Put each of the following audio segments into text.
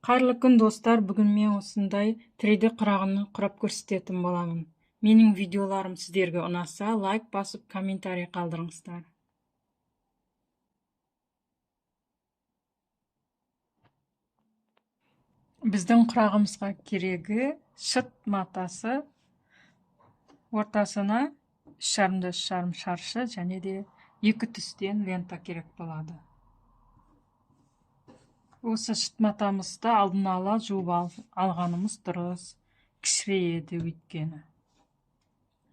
Қайырлы күн достар, бүгін мен осындай 3D қырағыны құрап көрсететін боламын. Менің видеоларым сіздерге ұнаса, лайк басып, комментарий қалдырыңыздар. Біздің құрағымызға керегі шыт матасы, ортасына 3,5 шаршы және де 2 түстен лента керек болады. Осы шыт матамызды алдын ала жуып алғанымыз дұрыс, кішірейеді өйткені.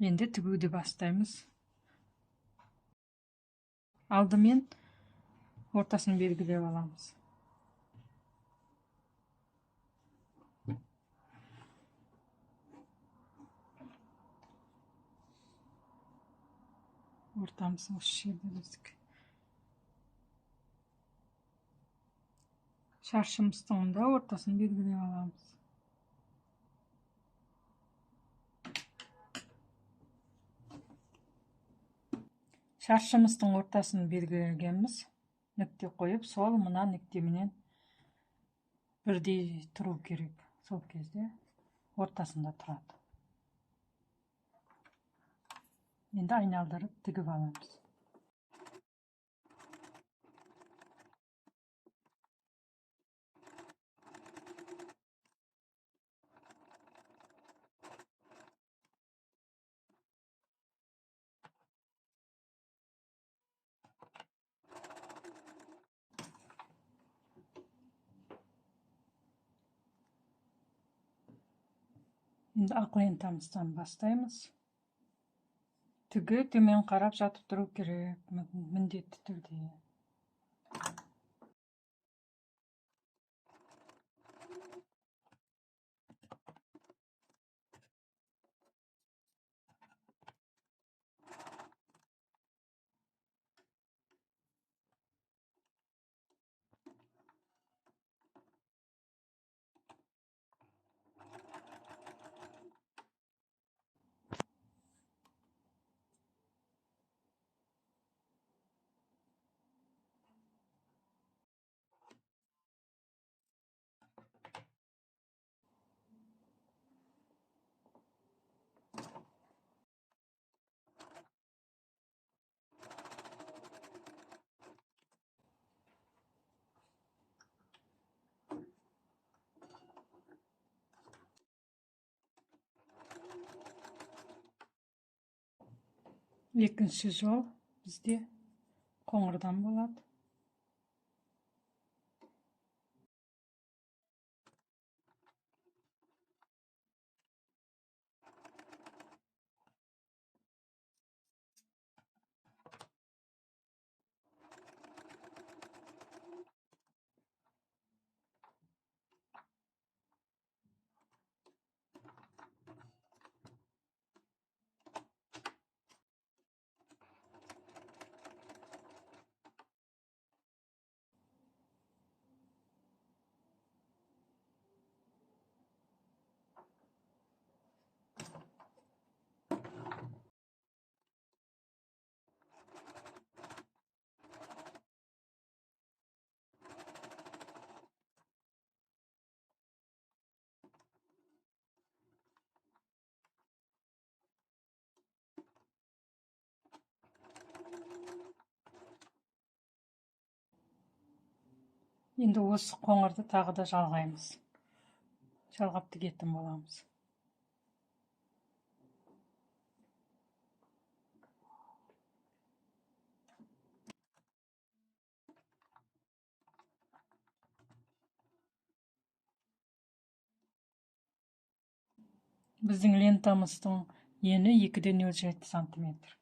Енді тігуді бастаймыз. Алдымен ортасын белгілеп аламыз. Ортамыз осы жерде біздікі. Шаршымыздың да ортасын белгілеп аламыз. Шаршымыздың ортасын белгілегенбіз. Нүкте қойып, сол мына нүктеменен бірдей тұру керек. Сол кезде ортасында тұрады. Енді айналдырып тігіп аламыз. Енді ақ лентамыздан бастаймыз. Түгі төмен қарап жатып тұру керек, міндетті түрде. Екінші жол бізде қоңырдан болады. Енді осы қоңырды тағы да жалғаймыз. Жалғап тігетін боламыз. Біздің лентамыздың ені 2,07 сантиметр.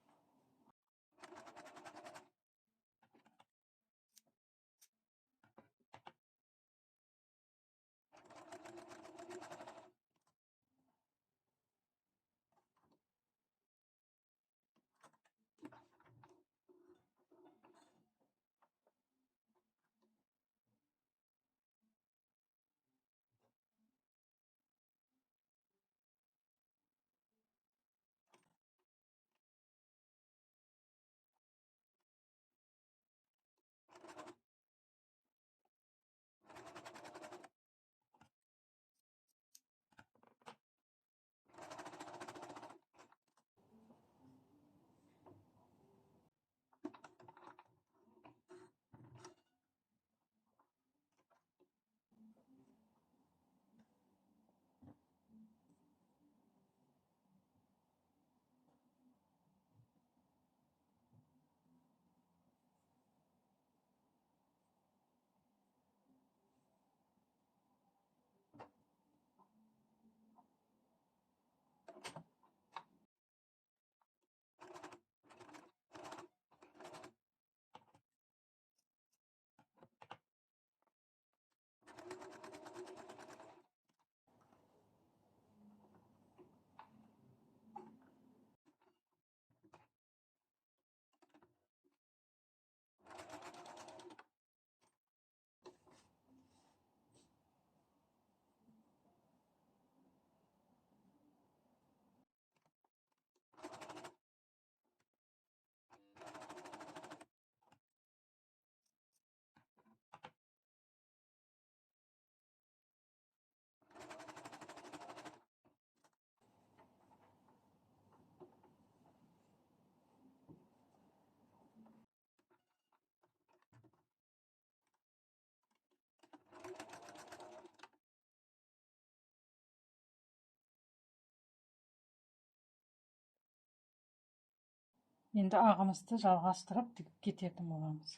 Енді ағымызды жалғастырып тігіп кететін боламыз.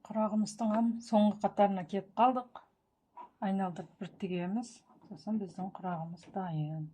Құрағымыздың соңғы қатарына келіп қалдық. Айналдырып бір тігеміз. Сосын біздің құрағымыз дайын.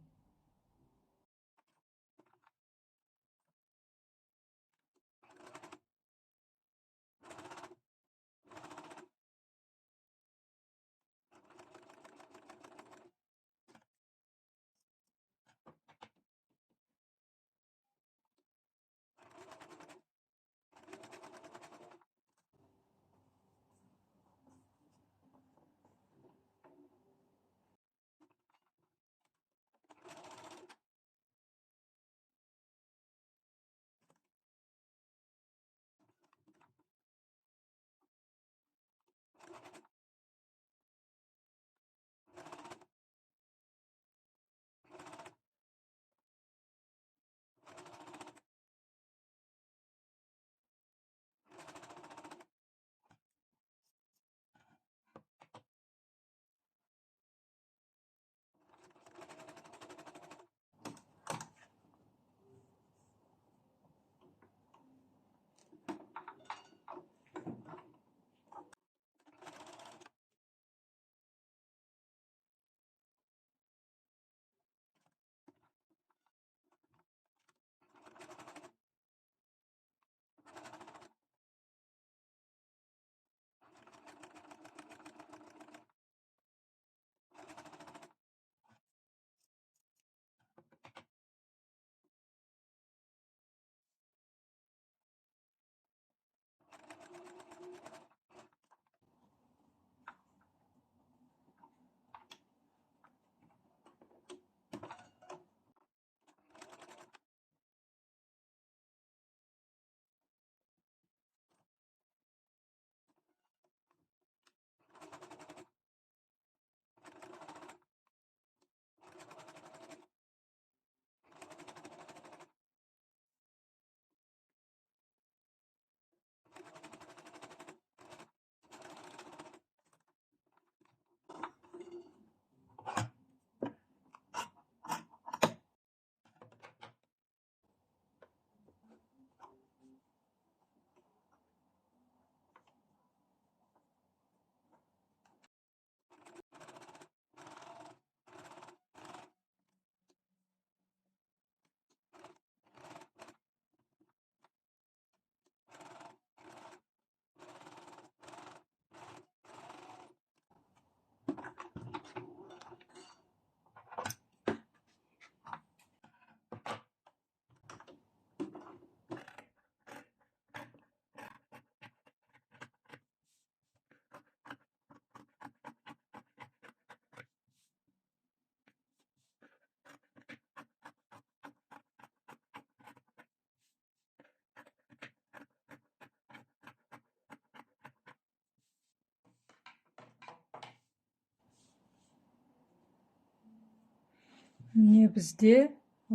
Міне бізде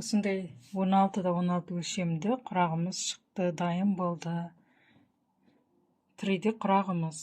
осындай 16-да 16 өлшемді құрағымыз шықты, дайын болды. 3D құрағымыз.